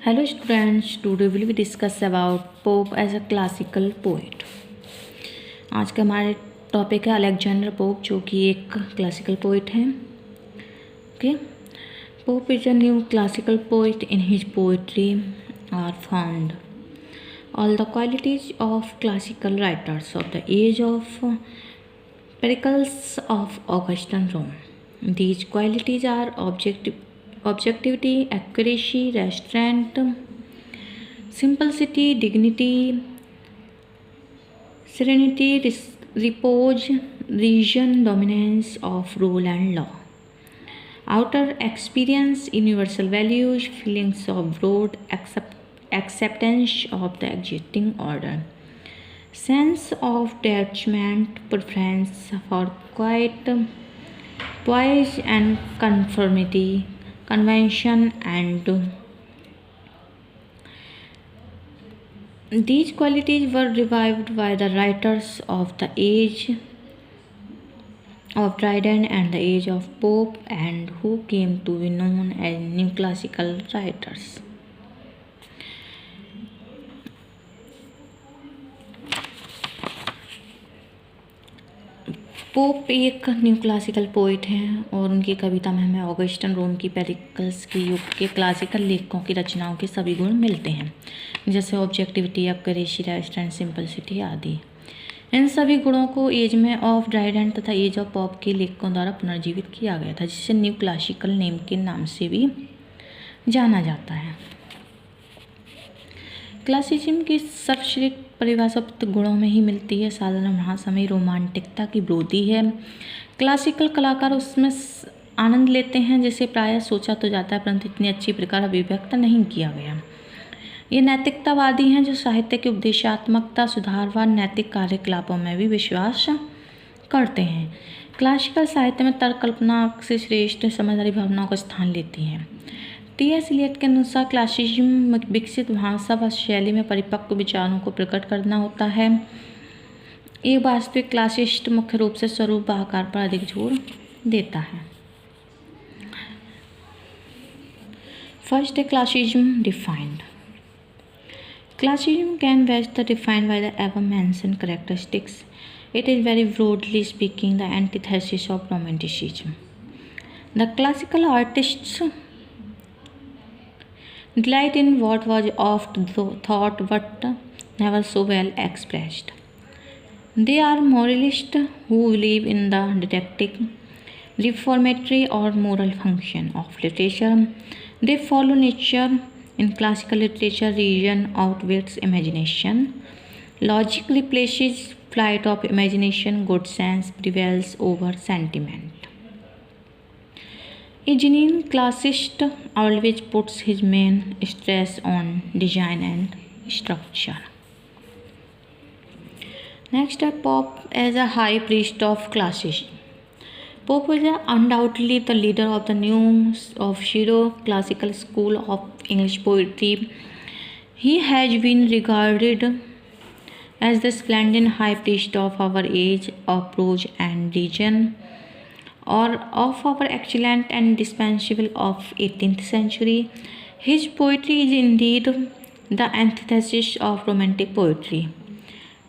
Hello students, today we will discuss about Pope as a classical poet. आज का हमारे topic है Alexander pope, जो कि एक क्लासिकल पोइट हैं. Okay, Pope is a new classical poet. In his poetry are found all the qualities of classical writers of the age of Pericles of Augustan Rome. These qualities are objectivity, accuracy, restraint, simplicity, dignity, serenity, repose, reason, dominance of rule and law, outer experience, universal values, feelings of broad acceptance of the existing order, sense of detachment, preference for quiet, poise and conformity, convention, and these qualities were revived by the writers of the age of Dryden and the age of Pope, and who came to be known as new classical writers. Pope एक new classical poet हैं और उनकी कविता में हमें Augustan रोम की Pericles के युग के क्लासिकल लेखकों की रचनाओं के सभी गुण मिलते हैं, जैसे ऑब्जेक्टिविटी, एक्यूरेसी, रेस्ट्रेंट, सिंपलिसिटी आदि. इन सभी गुणों को एज में ऑफ ड्राइडेन तथा एज ऑफ पॉप के लेखकों द्वारा पुनर्जीवित किया गया था, जिसे न्यू क्लासिकल नेम के नाम से भी जाना जाता है. क्लासिसिज्म की सर्वश्रेष्ठ परिभाषा गुणों में ही मिलती है. साधारण भाषा में रोमांटिकता की विरोधी है. क्लासिकल कलाकार उसमें आनंद लेते हैं, जिसे प्रायः सोचा तो जाता है परंतु इतनी अच्छी प्रकार अभिव्यक्त नहीं किया गया. ये नैतिकतावादी हैं जो साहित्य की उपदेशात्मकता, सुधारवाद, नैतिक कार्यकलापों में भी विश्वास करते हैं. क्लासिकल साहित्य में तर्क कल्पना से श्रेष्ठ समझदारी भावनाओं का स्थान लेती हैं. टी.एस. इलियट के अनुसार क्लासिसिज्म विकसित भाषा व शैली में परिपक्व विचारों को प्रकट करना होता है. एक वास्तविक क्लासिस्ट मुख्य रूप से स्वरूप व आकार पर अधिक जोर देता है. फर्स्ट है classicism defined. Classicism can best be defined by the above-mentioned characteristics. It is very broadly speaking the antithesis of Romanticism. The classical artists delight in what was oft thought but never so well expressed. They are moralists who believe in the didactic, reformatory or moral function of literature. They follow nature. In classical literature, reason outweighs imagination. Logic replaces flight of imagination. Good sense prevails over sentiment. A genuine classicist always puts his main stress on design and structure. Next up, Pope as a high priest of classicism. Pope was undoubtedly the leader of the new pseudo-classical school of English poetry. He has been regarded as the splendid high priest of our age of prose and reason, or of our excellent and indispensable of 18th century. His poetry is indeed the antithesis of romantic poetry.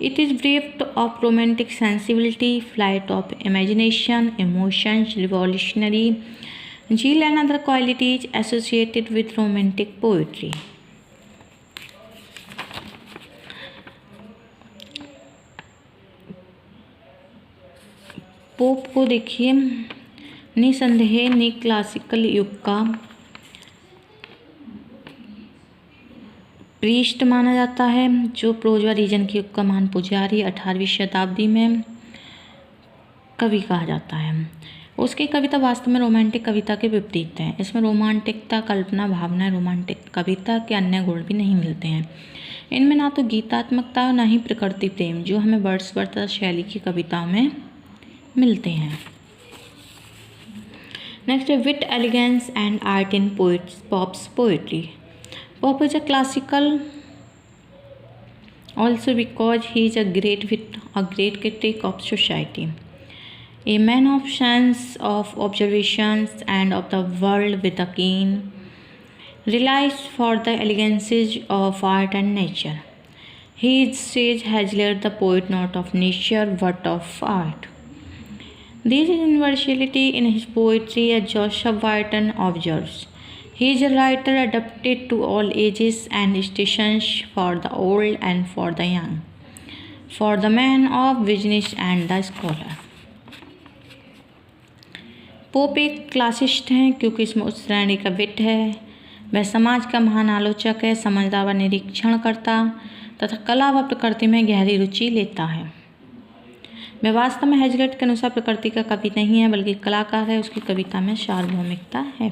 It is bereft of romantic sensibility, flight of imagination, emotions, revolutionary zeal and other qualities associated with romantic poetry. Pope को देखिए, निसंदेह नी classical युग का priest माना जाता है, जो pros व रीजन के युग का महान पुजारी 18वीं शताब्दी में कवि कहा जाता है. उसकी कविता वास्तव में रोमांटिक कविता के विपरीत है. इसमें रोमांटिकता, कल्पना, भावना, रोमांटिक कविता के अन्य गुण भी नहीं मिलते हैं. इनमें ना तो गीतात्मकता और ना ही प्रकृति प्रेम, जो हमें वर्ड्सवर्थ शैली की कविताओं में मिलते हैं. नेक्स्ट है wit, elegance and art in Pope's poetry. Pope is a classical also because he is a great wit, a great critic of society, a man of sense, of observations and of the world with a keen relies for the elegances of art and nature. His sage has led the poet not of nature but of art. This universality in his poetry, as Joseph Warton observes. He is a writer adapted to all ages and stations, for the old and for the young, for the man of business and the scholar. Pope एक classist हैं क्योंकि इसमें उस श्रेणी का विट है। वह समाज का महान आलोचक है, समझदार व निरीक्षण करता तथा कला व प्रकृति में गहरी रुचि लेता है। वह वास्तव में हैजलिट के अनुसार प्रकृति का कवि नहीं है बल्कि कलाकार है। उसकी कविता में सार्वभौमिकता है।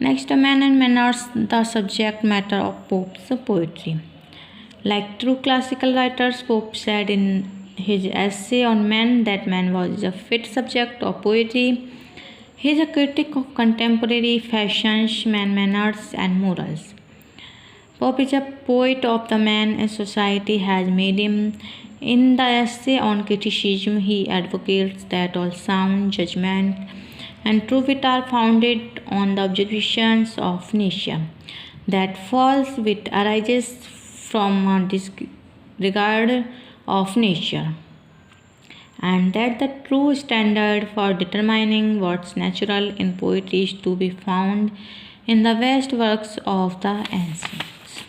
Next, man and manners, the subject matter of pops poetry. Like true classical writers, pope said in his essay on man that man was a fit subject of poetry. He is a critic of contemporary fashions, manners and morals. Pope is a poet of the man as society has made him. In the essay on criticism, he advocates that all sound judgment and true wit are founded on the observations of nature, that false wit arises from a disregard of nature, and that the true standard for determining what's natural in poetry is to be found in the best works of the ancients.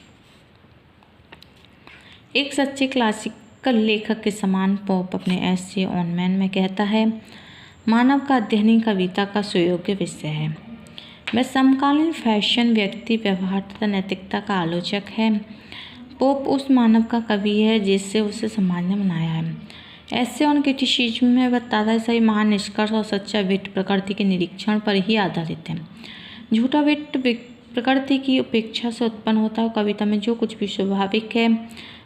एक सच्चे classical लेखक के समान pope अपने ऐसे on man में कहता है, मानव का अध्ययन ही कविता का सुयोग्य विषय है। वह समकालीन फैशन, व्यक्ति व्यवहार तथा नैतिकता का आलोचक है। पोप उस मानव का कवि है जिससे उसे समाज ने बनाया है। ऐसे ऑन क्रिटिसिज्म में बताता है सही महान निष्कर्ष और सच्चा विट प्रकृति के निरीक्षण पर ही आधारित है। झूठा विट प्रकृति की उपेक्षा से उत्पन्न होता है। कविता में जो कुछ भी स्वाभाविक है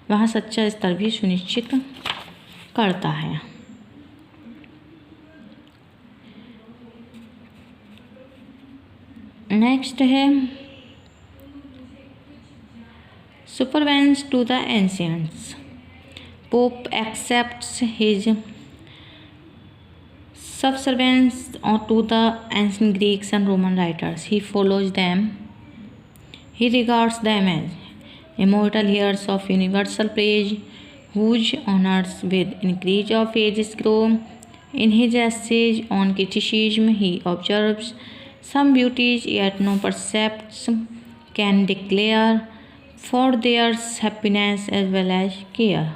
वहाँ सच्चा स्तर भी सुनिश्चित करता है। नेक्स्ट है supervenes to the ancients. Pope accepts his subservience to the ancient Greeks and Roman writers. He follows them. He regards them as immortal heirs of universal praise, whose honors with increase of ages grow. In his essays on criticism, he observes some beauties yet no precepts can declare, for their happiness as well as care.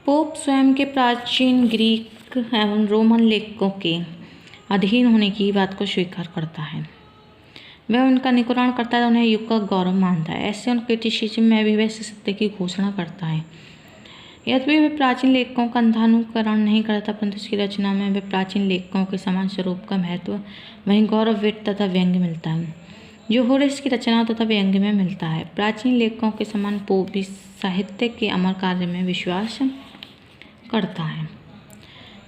Pope स्वयं के प्राचीन Greek एवं Roman लेखकों के अधीन होने की बात को स्वीकार करता है। वह उनका निरूपण करता है, उन्हें युग का गौरव मानता है। ऐसे उन क्रिटिसिज्म में भी वह सत्य की घोषणा करता है। यद्यपि वह प्राचीन लेखकों का अंधानुकरण नहीं करता, परंतु उसकी रचना में वह प्राचीन लेखकों के समान स्वरूप का महत्व वहीं गौरव, विट तथा व्यंग्य मिलता है, जो होरेस की रचना तथा व्यंग्य में मिलता है। प्राचीन लेखकों के समान पोप भी साहित्य के अमर कार्य में विश्वास करता है।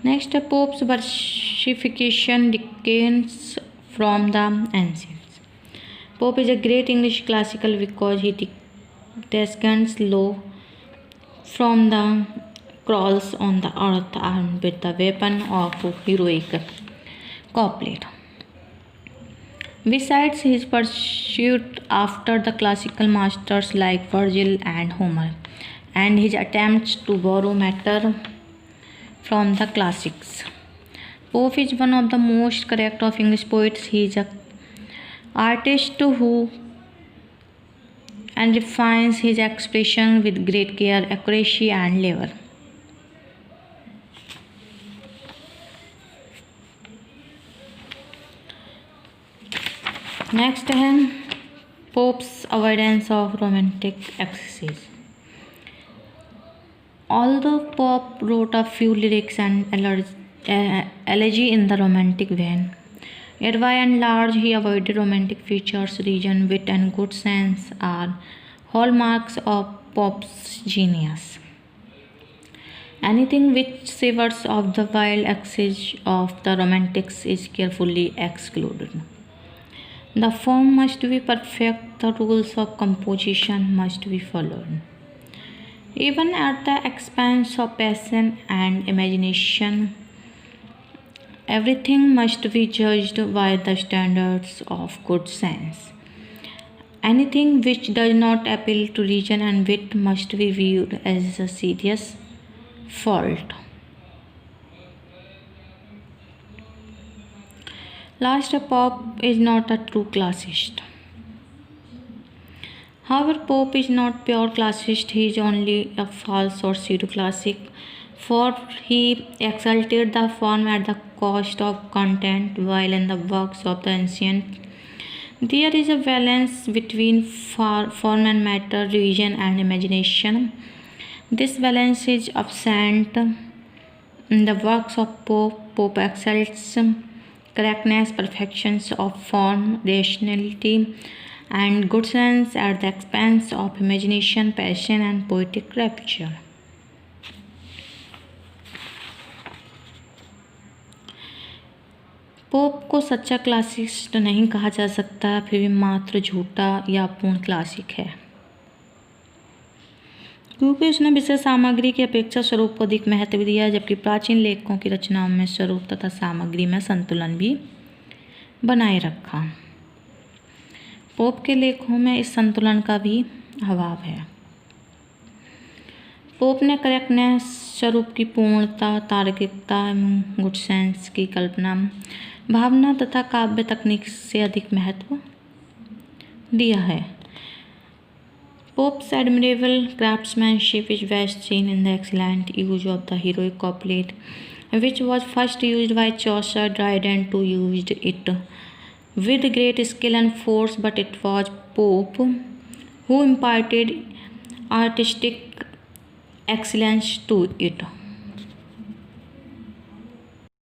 नेक्स्ट है Pope's versification descends from the ancients. Pope is a great English classical because he descends low from the crawls on the earth armed with the weapon of heroic couplet. Besides his pursuit after the classical masters like Virgil and Homer, and his attempts to borrow matter from the classics, Pope is one of the most correct of English poets. He is an artist who and refines his expression with great care, accuracy and labor. Next है Pope's avoidance of romantic excesses. Although Pope wrote a few lyrics and elegy in the romantic vein, yet by and large he avoided romantic features. Reason, wit and good sense are hallmarks of Pope's genius. Anything which savors of the wild excess of the romantics is carefully excluded. The form must be perfect, the rules of composition must be followed. Even at the expense of passion and imagination, Everything must be judged by the standards of good sense. Anything which does not appeal to reason and wit must be viewed as a serious fault. Last, Pope is not a true classist. However, Pope is not pure classist, he is only a false or pseudo-classic, for he exalted the form at the cost of content, while in the works of the ancient there is a balance between form and matter, reason and imagination. This balance is absent in the works of Pope. Pope excels correctness, perfections of form, rationality, and good sense at the expense of imagination, passion, and poetic rapture. Pope को सच्चा classist नहीं कहा जा सकता, फिर भी मात्र झूठा या अपूर्ण क्लासिक है, क्योंकि उसने विषय सामग्री की अपेक्षा स्वरूप को अधिक महत्व दिया, जबकि प्राचीन लेखकों की रचनाओं में स्वरूप तथा सामग्री में संतुलन भी बनाए रखा। पोप के लेखों में इस संतुलन का भी अभाव है। पोप ने करेक्टनेस, स्वरूप की पूर्णता, तार्किकता एवं गुड सेंस की कल्पना, भावना तथा काव्य तकनीक से अधिक महत्व दिया है। Pope's admirable craftsmanship is best seen in the excellent use of the heroic couplet, which was first used by Chaucer. Dryden too used it with great skill and force, but it was Pope who imparted artistic excellence to it.